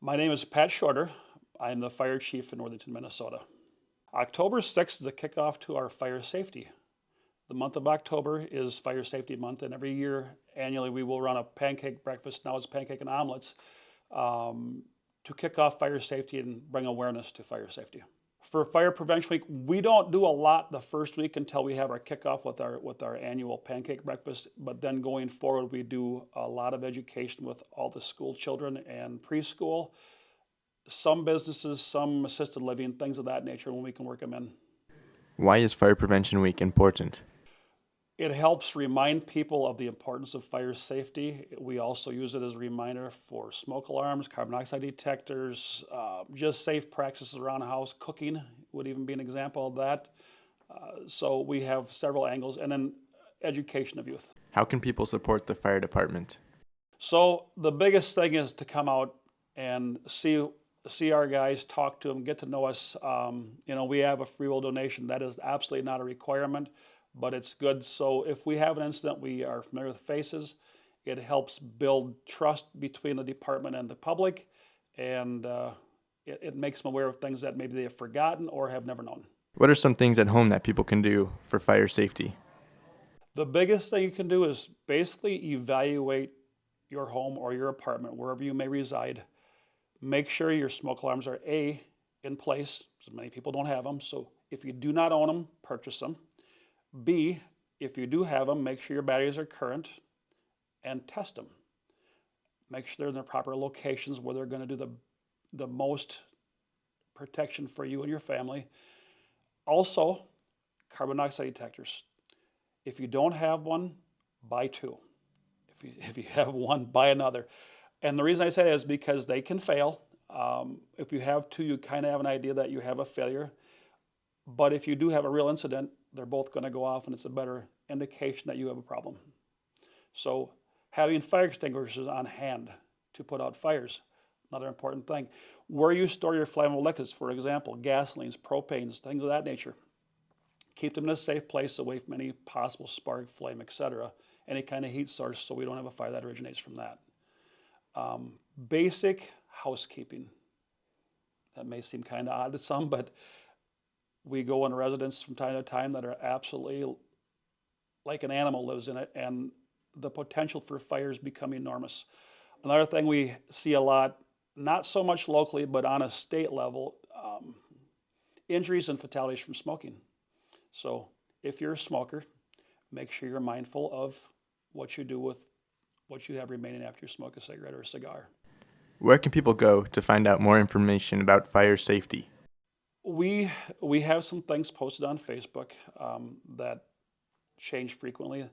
My name is Pat Shorter. I'm the fire chief in Northington, Minnesota. October 6th is the kickoff to our fire safety. The month of October is Fire Safety Month, and every year, annually, we will run a pancake breakfast. Now it's pancake and omelets to kick off fire safety and bring awareness to fire safety. For Fire Prevention Week, we don't do a lot the first week until we have our kickoff with our annual pancake breakfast. But then going forward, we do a lot of education with all the school children and preschool, some businesses, some assisted living, things of that nature when we can work them in. Why is Fire Prevention Week important? It helps remind people of the importance of fire safety. We also use it as a reminder for smoke alarms, carbon dioxide detectors, just safe practices around the house. Cooking would even be an example of that. So we have several angles, and then education of youth. How can people support the fire department? So the biggest thing is to come out and see our guys, talk to them, get to know us. We have a free will donation. That is absolutely not a requirement, but it's good. So if we have an incident, we are familiar with faces. It helps build trust between the department and the public, and it makes them aware of things that maybe they have forgotten or have never known. What are some things at home that people can do for fire safety? The biggest thing you can do is basically evaluate your home or your apartment, wherever you may reside. Make sure your smoke alarms are in place, so many people don't have them. So if you do not own them, purchase them. B, if you do have them, make sure your batteries are current and test them. Make sure they're in the proper locations where they're going to do the most protection for you and your family. Also, carbon dioxide detectors. If you don't have one, buy two. If you have one, buy another. And the reason I say that is because they can fail. If you have two, you kind of have an idea that you have a failure. But if you do have a real incident, they're both going to go off, and it's a better indication that you have a problem. So having fire extinguishers on hand to put out fires, another important thing. Where you store your flammable liquids, for example, gasolines, propanes, things of that nature, keep them in a safe place away from any possible spark, flame, etc., any kind of heat source, so we don't have a fire that originates from that. Basic housekeeping. That may seem kind of odd to some, but we go in residents from time to time that are absolutely like an animal lives in it, and the potential for fires become enormous. Another thing we see a lot, not so much locally, but on a state level, injuries and fatalities from smoking. So if you're a smoker, make sure you're mindful of what you do with what you have remaining after you smoke a cigarette or a cigar. Where can people go to find out more information about fire safety? We have some things posted on Facebook that change frequently.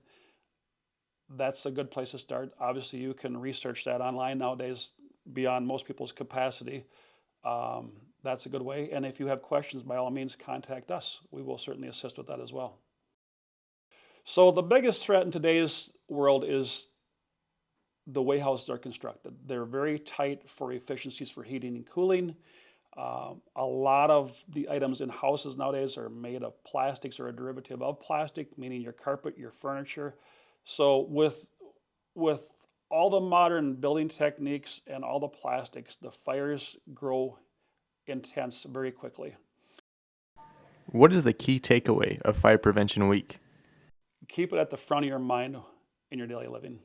That's a good place to start. Obviously, you can research that online nowadays beyond most people's capacity. That's a good way. And if you have questions, by all means, contact us. We will certainly assist with that as well. So the biggest threat in today's world is the way houses are constructed. They're very tight for efficiencies for heating and cooling. A lot of the items in houses nowadays are made of plastics or a derivative of plastic, meaning your carpet, your furniture. So with all the modern building techniques and all the plastics, the fires grow intense very quickly. What is the key takeaway of Fire Prevention Week? Keep it at the front of your mind in your daily living.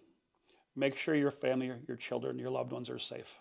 Make sure your family, your children, your loved ones are safe.